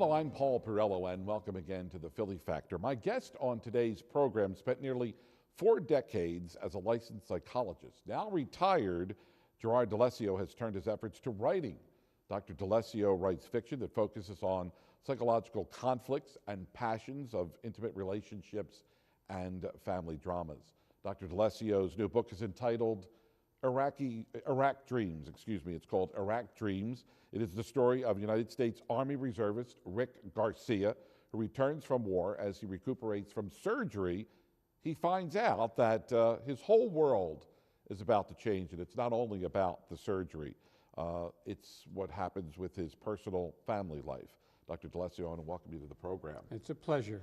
Hello, I'm Paul Pirello, and welcome again to the Philly Factor. My guest on today's program spent nearly 4 decades as a licensed psychologist. Now retired, Gerard has turned his efforts to writing. Dr. D'Alessio writes fiction that focuses on psychological conflicts and passions of intimate relationships and family dramas. Dr. D'Alessio's new book is entitled Iraq Dreams, It's called Iraq Dreams. It is the story of United States Army reservist Rick Garcia, who returns from war. As he recuperates from surgery, he finds out that his whole world is about to change, and it's not only about the surgery. It's what happens with his personal family life. Dr. D'Alessio, I want to welcome you to the program. It's a pleasure.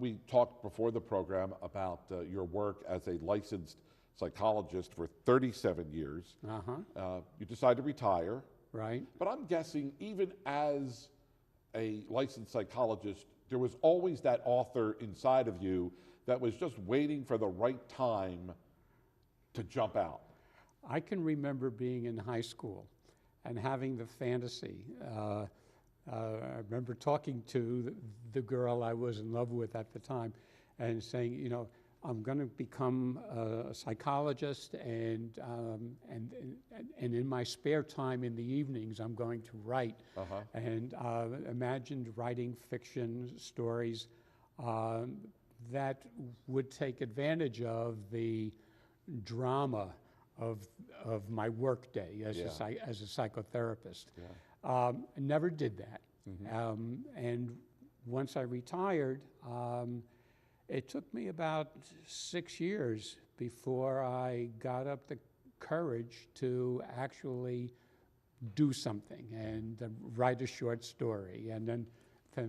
We talked before the program about your work as a licensed psychologist for 37 years. You decide to retire. Right. But I'm guessing even as a licensed psychologist, there was always that author inside of you that was just waiting for the right time to jump out. I can remember being in high school and having the fantasy. I remember talking to the girl I was in love with at the time and saying, you know, I'm going to become a psychologist, and in my spare time in the evenings, I'm going to write. And imagined writing fiction stories that would take advantage of the drama of my workday as a psychotherapist. I never did that. And once I retired, it took me about 6 years before I got up the courage to actually do something and write a short story. And then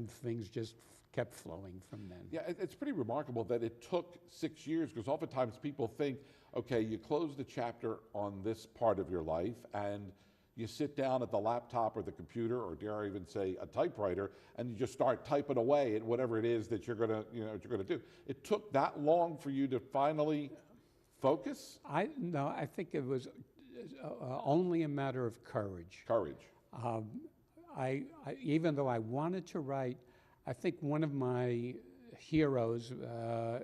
things just kept flowing from then. Yeah, it's pretty remarkable that it took 6 years, because oftentimes people think, okay, you close the chapter on this part of your life and you sit down at the laptop or the computer, or dare I even say a typewriter, and you just start typing away at whatever it is that you're gonna do. It took that long for you to finally focus? No, I think it was only a matter of courage. Courage. Even though I wanted to write, I think one of my heroes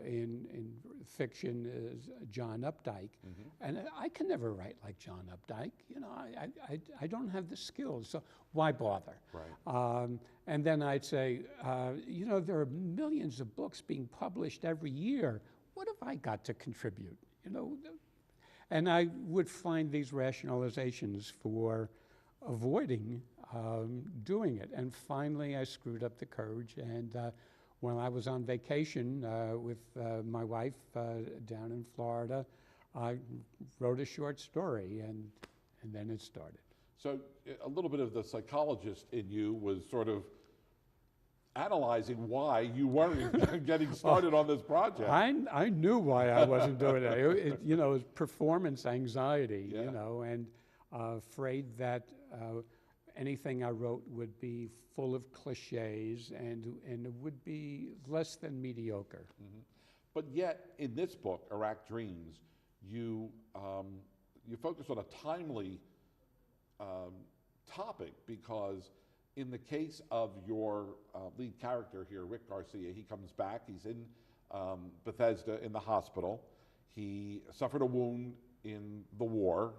in fiction is John Updike, and I can never write like John Updike. You know, I don't have the skills, so why bother? Right. And then I'd say, you know, there are millions of books being published every year. What have I got to contribute? You know, and I would find these rationalizations for avoiding doing it. And finally, I screwed up the courage, and when I was on vacation with my wife down in Florida, I wrote a short story, and then it started. So a little bit of the psychologist in you was sort of analyzing why you weren't getting started on this project. I knew why I wasn't doing it. You know, it was performance anxiety, you know, and afraid that anything I wrote would be full of cliches and it would be less than mediocre. But yet, in this book, Iraq Dreams, you focus on a timely topic, because in the case of your lead character here, Rick Garcia, he comes back. He's in Bethesda in the hospital. He suffered a wound in the war,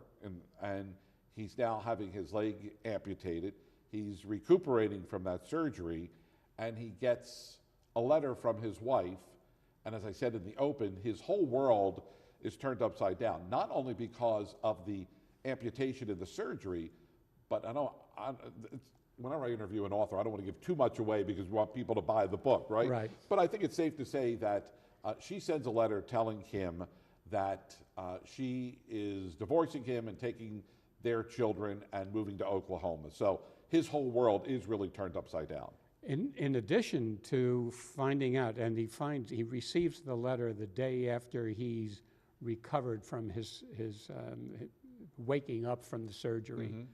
and he's now having his leg amputated. He's recuperating from that surgery, and he gets a letter from his wife. And as I said in the open, his whole world is turned upside down, not only because of the amputation and the surgery, but whenever I interview an author, I don't want to give too much away because we want people to buy the book, right? Right. But I think it's safe to say that she sends a letter telling him that she is divorcing him and taking their children and moving to Oklahoma. So his whole world is really turned upside down. In addition to finding out, and he receives the letter the day after he's recovered from his waking up from the surgery.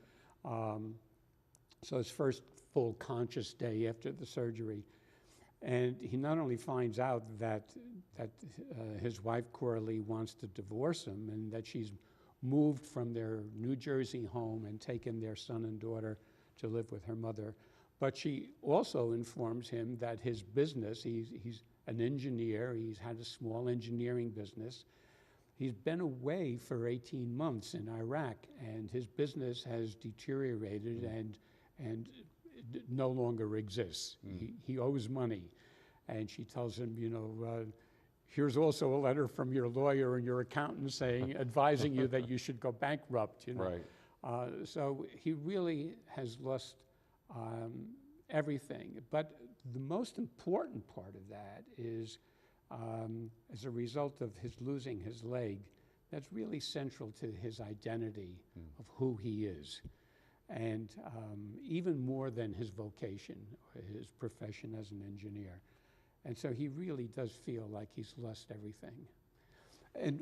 So his first full conscious day after the surgery. And he not only finds out that his wife Coralie wants to divorce him, and that she's moved from their New Jersey home and taken their son and daughter to live with her mother, But she also informs him that his business, he's an engineer, he's had a small engineering business. He's been away for 18 months in Iraq, and his business has deteriorated and no longer exists. He owes money. And she tells him, here's also a letter from your lawyer and your accountant saying, advising you that you should go bankrupt, Right. So he really has lost everything. But the most important part of that is, as a result of his losing his leg, that's really central to his identity of who he is. And even more than his vocation, his profession as an engineer. And so he really does feel like he's lost everything. And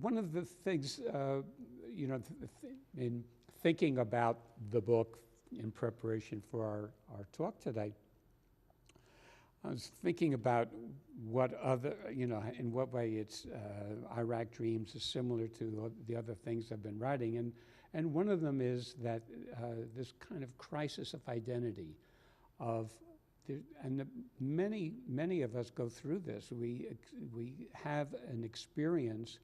one of the things, in thinking about the book in preparation for our talk today, I was thinking about what other, in what way it's Iraq Dreams is similar to the other things I've been writing. And one of them is that this kind of crisis of identity many of us go through this. We have an experience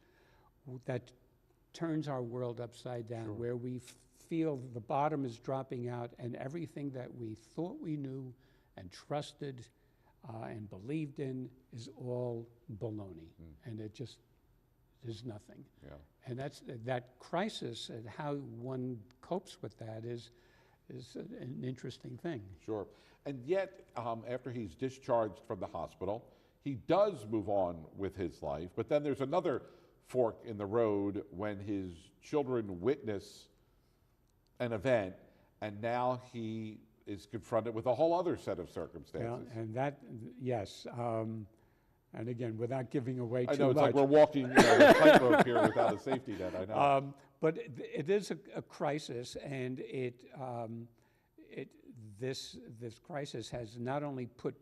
that turns our world upside down, Sure. where we feel the bottom is dropping out and everything that we thought we knew and trusted and believed in is all baloney, and it just is nothing. Yeah. And that crisis and how one copes with that is an interesting thing. Sure. And yet, after he's discharged from the hospital, he does move on with his life. But then there's another fork in the road when his children witness an event, and now he is confronted with a whole other set of circumstances. Yeah, and that, yes. And again, without giving away too much. I know, it's like we're walking a tightrope here without a safety net, I know. But it is a crisis, and this crisis has not only put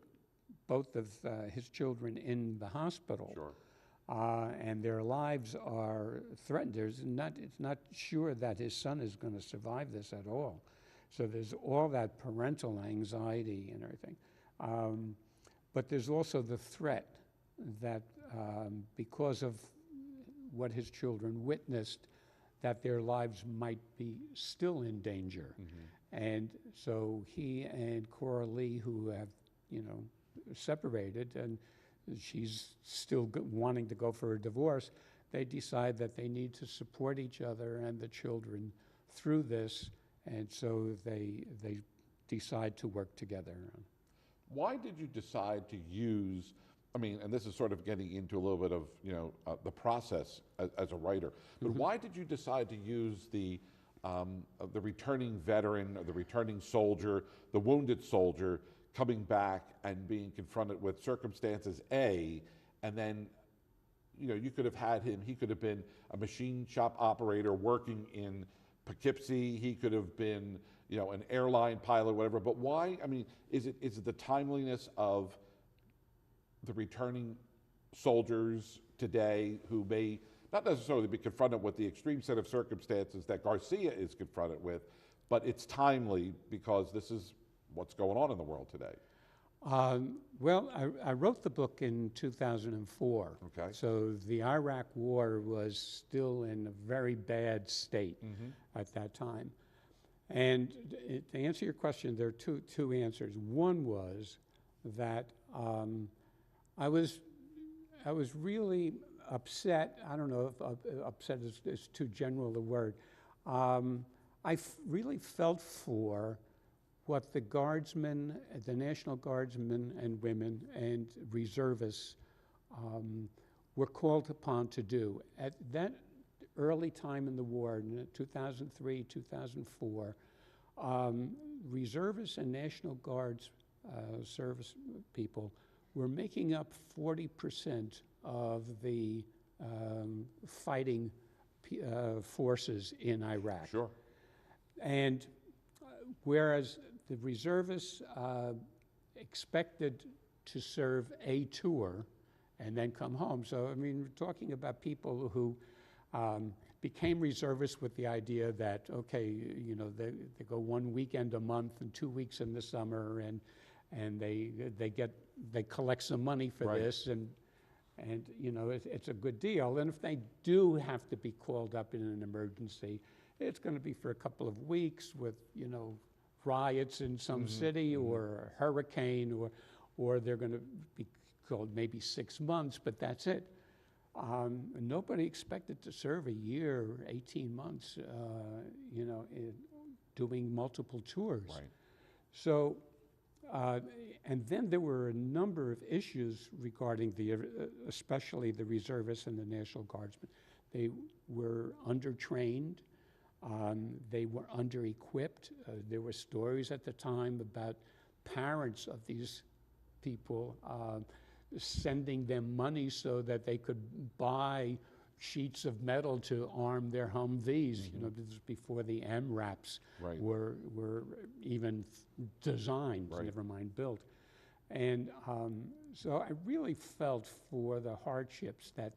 both of his children in the hospital, Sure. And their lives are threatened. It's not sure that his son is going to survive this at all. So there's all that parental anxiety and everything. But there's also the threat that because of what his children witnessed, that their lives might be still in danger. And so he and Cora Lee, who have, separated, and she's still wanting to go for a divorce, they decide that they need to support each other and the children through this, and so they decide to work together. Why did you decide to use, and this is sort of getting into a little bit of, the process as a writer, but why did you decide to use the returning veteran, or the returning soldier, the wounded soldier, coming back and being confronted with circumstances A, and then, you could have had him, he could have been a machine shop operator working in Poughkeepsie, he could have been, an airline pilot, whatever, but why, is it the timeliness of the returning soldiers today who may not necessarily be confronted with the extreme set of circumstances that Garcia is confronted with, but it's timely because this is what's going on in the world today? Well, I wrote the book in 2004. Okay. So the Iraq War was still in a very bad state at that time. And to answer your question, there are two answers. One was that I was really upset. I don't know if upset is too general a word. I really felt for what the guardsmen, the National Guardsmen and women and reservists were called upon to do. At that early time in the war, in 2003, 2004, reservists and National Guards service people were making up 40% of the fighting forces in Iraq. Sure. And whereas the reservists expected to serve a tour and then come home. So, we're talking about people who became reservists with the idea that, okay, you know, they go 1 weekend a month and 2 weeks in the summer, and they collect some money for Right. this, and you know, it's a good deal. And if they do have to be called up in an emergency, it's going to be for a couple of weeks with, you know, riots in some city or a hurricane, or they're going to be called maybe 6 months, but that's it. Nobody expected to serve a year, 18 months, you know, doing multiple tours. Right. So, and then there were a number of issues regarding especially the reservists and the National Guardsmen. They were undertrained. They were under-equipped. There were stories at the time about parents of these people sending them money so that they could buy sheets of metal to arm their Humvees. You know, this was before the MRAPs Right. were even designed, Right. never mind built. And so I really felt for the hardships that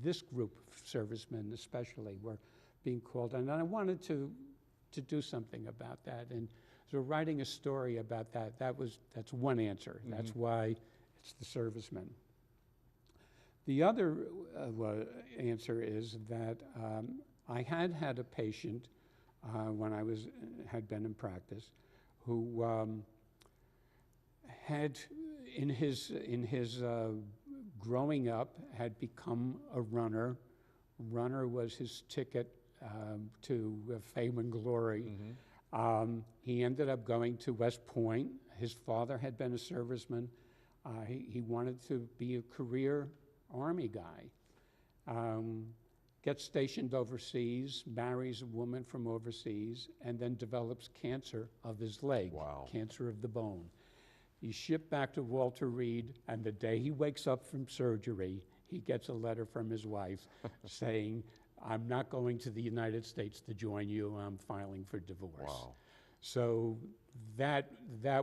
this group of servicemen especially were being called on. And I wanted to do something about that. And so writing a story about that's one answer. That's why it's the servicemen. The other answer is that I had a patient when I had been in practice who had in his growing up had become a runner. Runner was his ticket to fame and glory. He ended up going to West Point. His father had been a serviceman. He wanted to be a career Army guy. Gets stationed overseas, marries a woman from overseas, and then develops cancer of his leg, Wow. cancer of the bone. He's shipped back to Walter Reed, and the day he wakes up from surgery, he gets a letter from his wife saying, I'm not going to the United States to join you, I'm filing for divorce. Wow. So that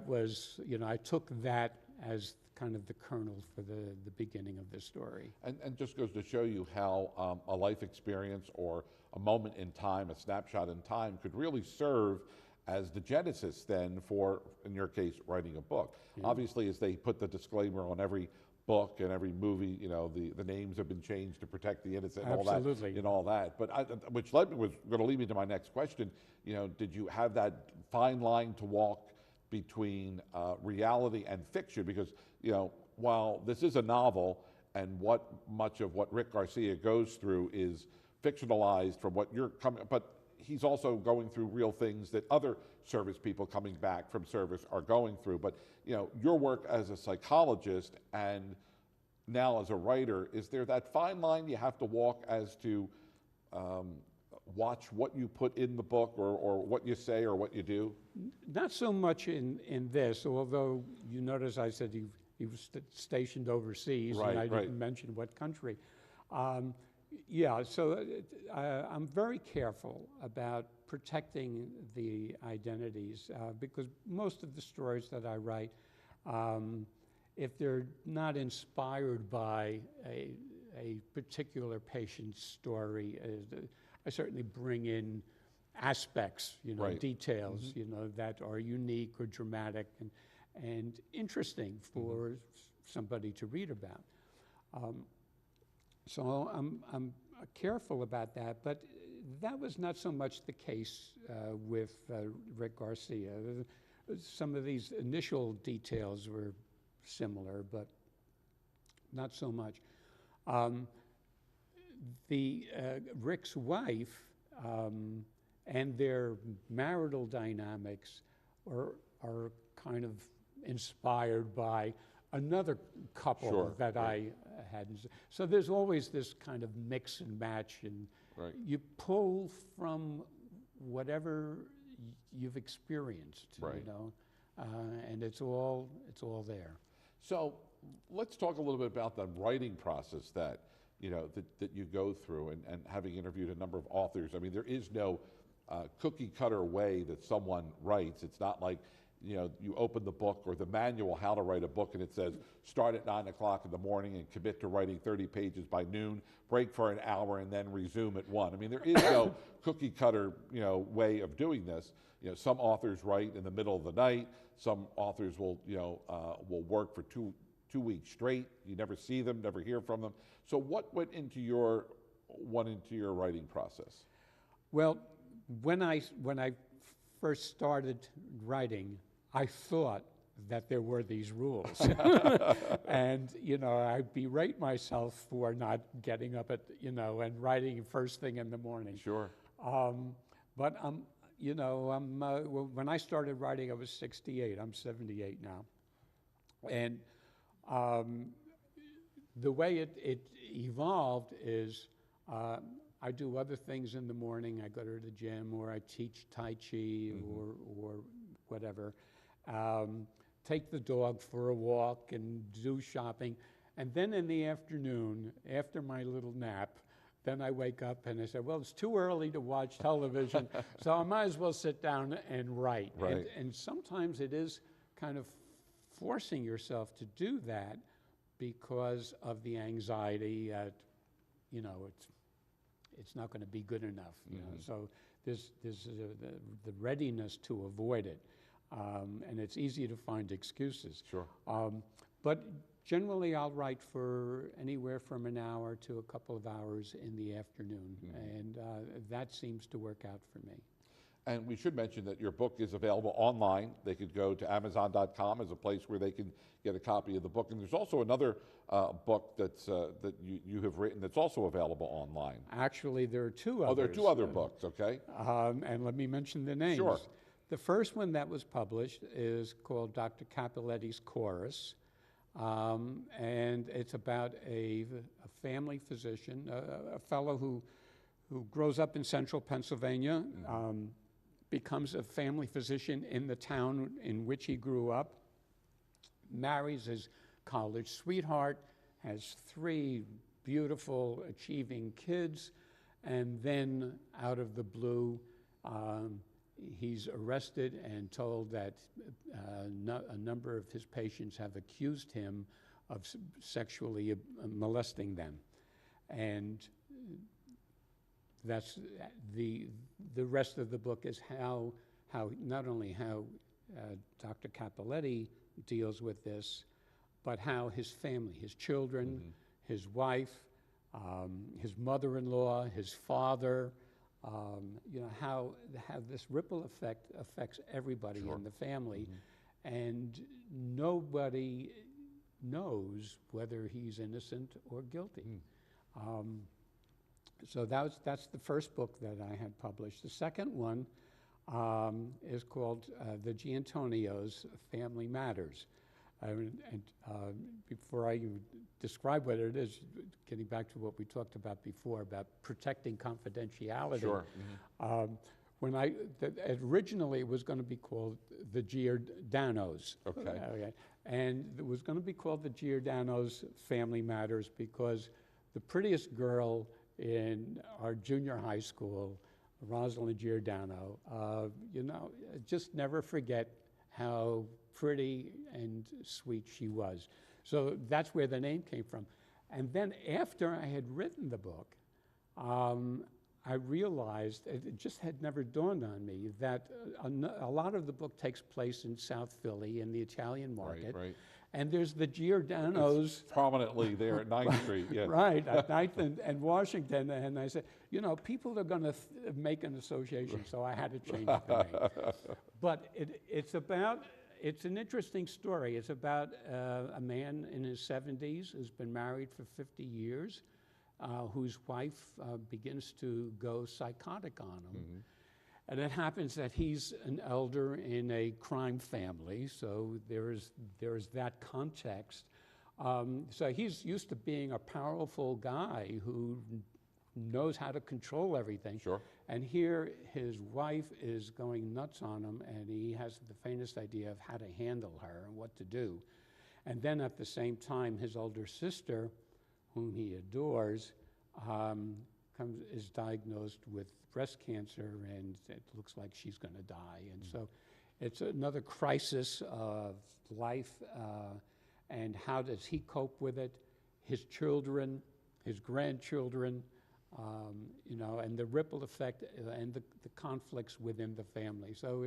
was, you know, I took that as kind of the kernel for the beginning of the story. And just goes to show you how a life experience or a moment in time, a snapshot in time, could really serve as the genesis then for, in your case, writing a book. Yeah. Obviously, as they put the disclaimer on every book and every movie, you know, the names have been changed to protect the innocent and Absolutely. all that. But which was going to lead me to my next question. You know, did you have that fine line to walk between reality and fiction? Because, you know, while this is a novel and much of what Rick Garcia goes through is fictionalized from what you're coming, but he's also going through real things that other service people coming back from service are going through. But, you know, your work as a psychologist and now as a writer, is there that fine line you have to walk as to watch what you put in the book or what you say or what you do? Not so much in this, although you notice I said he was stationed overseas, Right, and I right. didn't mention what country. Yeah, so I'm very careful about protecting the identities because most of the stories that I write, if they're not inspired by a particular patient's story, I certainly bring in aspects, you know, Right. details, you know, that are unique or dramatic and interesting for somebody to read about. So I'm careful about that, but that was not so much the case with Rick Garcia. Some of these initial details were similar, but not so much. Rick's wife and their marital dynamics are kind of inspired by another couple Sure, that right. I had. So there's always this kind of mix and match, and Right. you pull from whatever you've experienced, Right. you know, and it's all there. So let's talk a little bit about the writing process that, you know, that you go through, and having interviewed a number of authors. I mean, there is no cookie cutter way that someone writes. It's not like, you open the book or the manual how to write a book, and it says start at 9 o'clock in the morning and commit to writing 30 pages by noon, break for an hour, and then resume at 1. I mean, there is no cookie cutter way of doing this. Some authors write in the middle of the night. Some authors will work for two weeks straight. You never see them, never hear from them. So what went into your writing process? Well, when I first started writing, I thought that there were these rules. And, I berate myself for not getting up at, and writing first thing in the morning. Sure. But when I started writing, I was 68. I'm 78 now. And the way it evolved is I do other things in the morning. I go to the gym, or I teach Tai Chi, or whatever. Take the dog for a walk and do shopping. And then in the afternoon, after my little nap, then I wake up and I say, well, it's too early to watch television, so I might as well sit down and write. Right. And sometimes it is kind of forcing yourself to do that because of the anxiety at, it's not going to be good enough. So there's the readiness to avoid it, and it's easy to find excuses. Sure. But generally, I'll write for anywhere from an hour to a couple of hours in the afternoon, and that seems to work out for me. And we should mention that your book is available online. They could go to Amazon.com as a place where they can get a copy of the book. And there's also another book that you have written that's also available online. Actually, there are two others. Oh, there are two other books, okay. And let me mention the names. Sure. The first one that was published is called Dr. Cappelletti's Chorus. And it's about a family physician, a fellow who grows up in central Pennsylvania, becomes a family physician in the town in which he grew up, marries his college sweetheart, has 3 beautiful, achieving kids, and then out of the blue, he's arrested and told that a number of his patients have accused him of sexually molesting them. And that's the rest of the book is how not only how Dr. Cappelletti deals with this, but how his family, his children, his wife, his mother-in-law, his father, how this ripple effect affects everybody in the family, and nobody knows whether he's innocent or guilty. So that's the first book that I had published. The second one is called The Giantonios, Family Matters. And before I describe what it is, getting back to what we talked about before about protecting confidentiality. Sure. Originally it was going to be called The Giordanos. Okay. And it was going to be called The Giordanos Family Matters because the prettiest girl in our junior high school, Rosalind Giordano, just never forget how pretty and sweet she was. So that's where the name came from. And then after I had written the book, I realized, it just had never dawned on me, that a lot of the book takes place in South Philly in the Italian market. Right. And there's the Giordanos. It's prominently there at 9th Street, yeah. Right, at 9th and Washington. And I said, people are going to make an association, so I had to change the name. But it's an interesting story. It's about a man in his 70s who's been married for 50 years, whose wife begins to go psychotic on him. And it happens that he's an elder in a crime family, so there is that context. So he's used to being a powerful guy who knows how to control everything. Sure. And here his wife is going nuts on him, and he has the faintest idea of how to handle her and what to do. And then at the same time, his older sister, whom he adores, is diagnosed with breast cancer, and it looks like she's going to die. And so it's another crisis of life, and how does he cope with it, his children, his grandchildren, you know, and the ripple effect and the conflicts within the family. So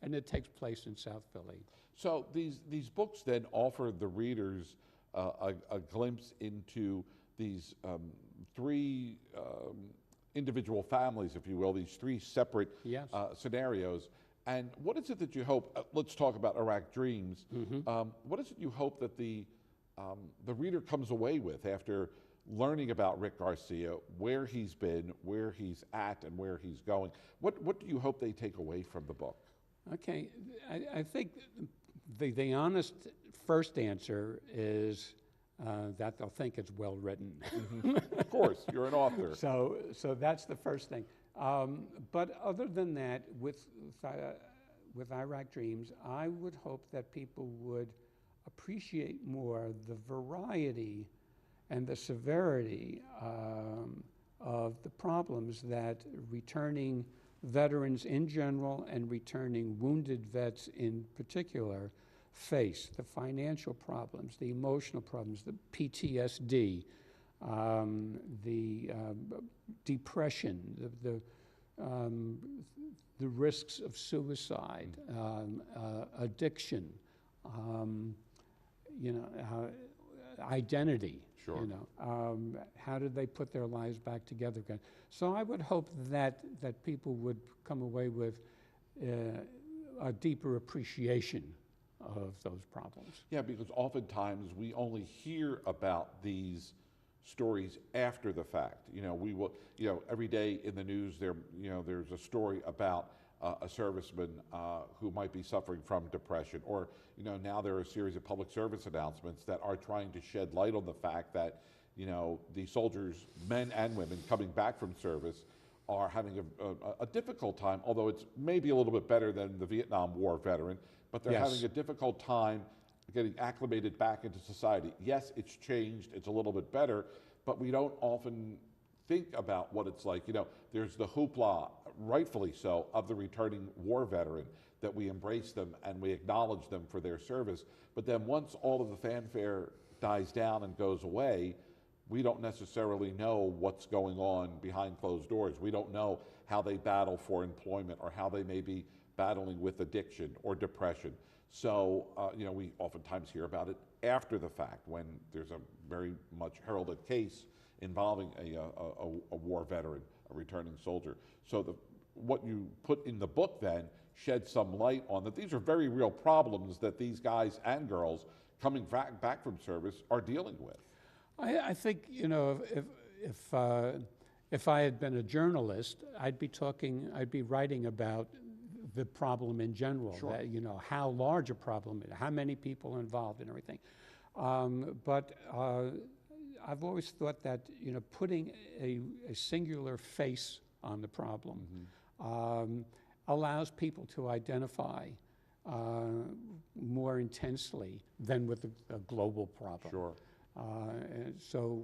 and it takes place in South Philly. So these books then offer the readers a glimpse into these three individual families, if you will, these three separate Yes. Scenarios. And what is it that you hope, let's talk about Iraq Dreams, what is it you hope that the reader comes away with after learning about Rick Garcia, where he's been, where he's at, and where he's going? What do you hope they take away from the book? Okay, I think the honest first answer is that they'll think it's well written. Of course, you're an author. So that's the first thing. But other than that, with Iraq Dreams, I would hope that people would appreciate more the variety and the severity of the problems that returning veterans in general and returning wounded vets in particular face. The financial problems, the emotional problems, the PTSD, the depression, the risks of suicide, addiction, you know, identity. Sure. You know, how did they put their lives back together again? So I would hope that people would come away with a deeper appreciation of those problems. Yeah, because oftentimes we only hear about these stories after the fact. You know, we will, you know, every day in the news there, you know, there's a story about a serviceman who might be suffering from depression, or, you know, now there are a series of public service announcements that are trying to shed light on the fact that, you know, the soldiers, men and women, coming back from service are having a difficult time, although it's maybe a little bit better than the Vietnam War veteran, but they're Yes. having a difficult time getting acclimated back into society. Yes, it's changed, it's a little bit better, but we don't often think about what it's like. You know, there's the hoopla, rightfully so, of the returning war veteran, that we embrace them and we acknowledge them for their service. But then once all of the fanfare dies down and goes away, we don't necessarily know what's going on behind closed doors. We don't know how they battle for employment, or how they may be battling with addiction or depression. So, you know, we oftentimes hear about it after the fact, when there's a very much heralded case involving a war veteran, a returning soldier. So what you put in the book then sheds some light on that these are very real problems that these guys and girls coming back from service are dealing with. I think, you know, if I had been a journalist, I'd be writing about the problem in general. Sure. That, you know, how large a problem, how many people involved and everything. But I've always thought that, you know, putting a singular face on the problem allows people to identify more intensely than with a global problem. Sure. And so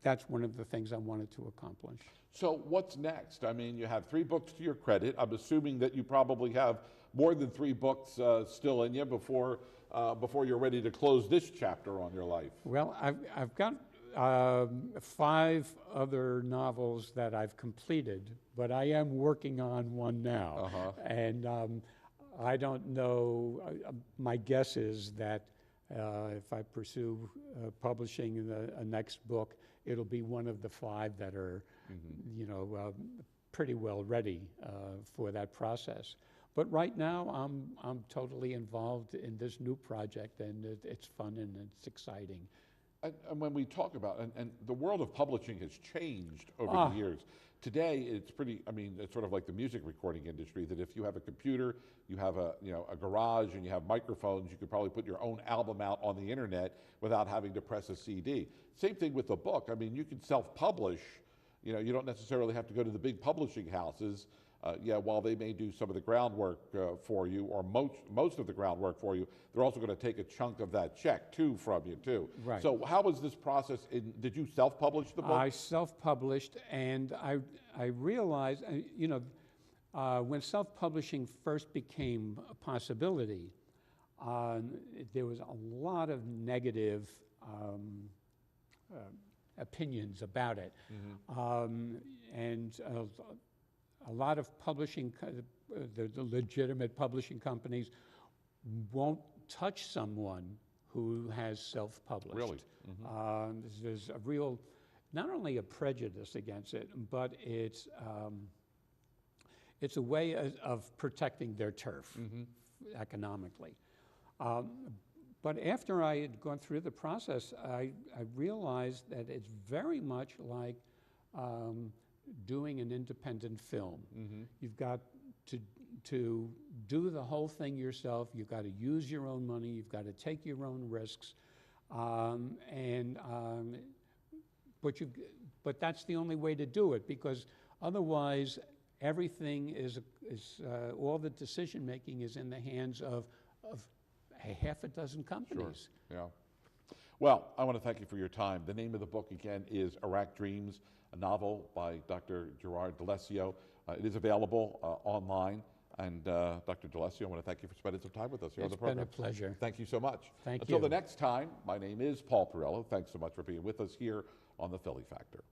that's one of the things I wanted to accomplish. So what's next? I mean, you have 3 books to your credit. I'm assuming that you probably have more than 3 books still in you before you're ready to close this chapter on your life. Well, I've got 5 other novels that I've completed, but I am working on one now. And I don't know, my guess is that if I pursue publishing a next book, it'll be one of the 5 that are, you know, pretty well ready for that process. But right now, I'm totally involved in this new project, and it's fun and it's exciting. And when we talk about, and the world of publishing has changed over the years. Today, it's pretty, I mean, it's sort of like the music recording industry, that if you have a computer, you have a garage, and you have microphones, you could probably put your own album out on the internet without having to press a CD. Same thing with the book. I mean, you can self-publish. You know, you don't necessarily have to go to the big publishing houses. While they may do some of the groundwork for you, or most of the groundwork for you, they're also going to take a chunk of that check too from you too. Right. So how was this process? Did you self-publish the book? I self-published, and I realized, you know, When self-publishing first became a possibility, there was a lot of negative opinions about it. And a lot of the legitimate publishing companies won't touch someone who has self-published. Really? There's a real, not only a prejudice against it, but it's a way of protecting their turf economically. But after I had gone through the process, I realized that it's very much like doing an independent film. You've got to do the whole thing yourself. You've got to use your own money. You've got to take your own risks. But that's the only way to do it, because otherwise everything is all the decision making is in the hands of a half a dozen companies. Sure. Yeah. Well, I want to thank you for your time. The name of the book again is Iraq Dreams, a novel by Dr. Gerard D'Alessio. It is available online. And Dr. D'Alessio, I want to thank you for spending some time with us here on the program. It's been a pleasure. Thank you so much. Thank you. Until the next time, my name is Paul Perello. Thanks so much for being with us here on the Philly Factor.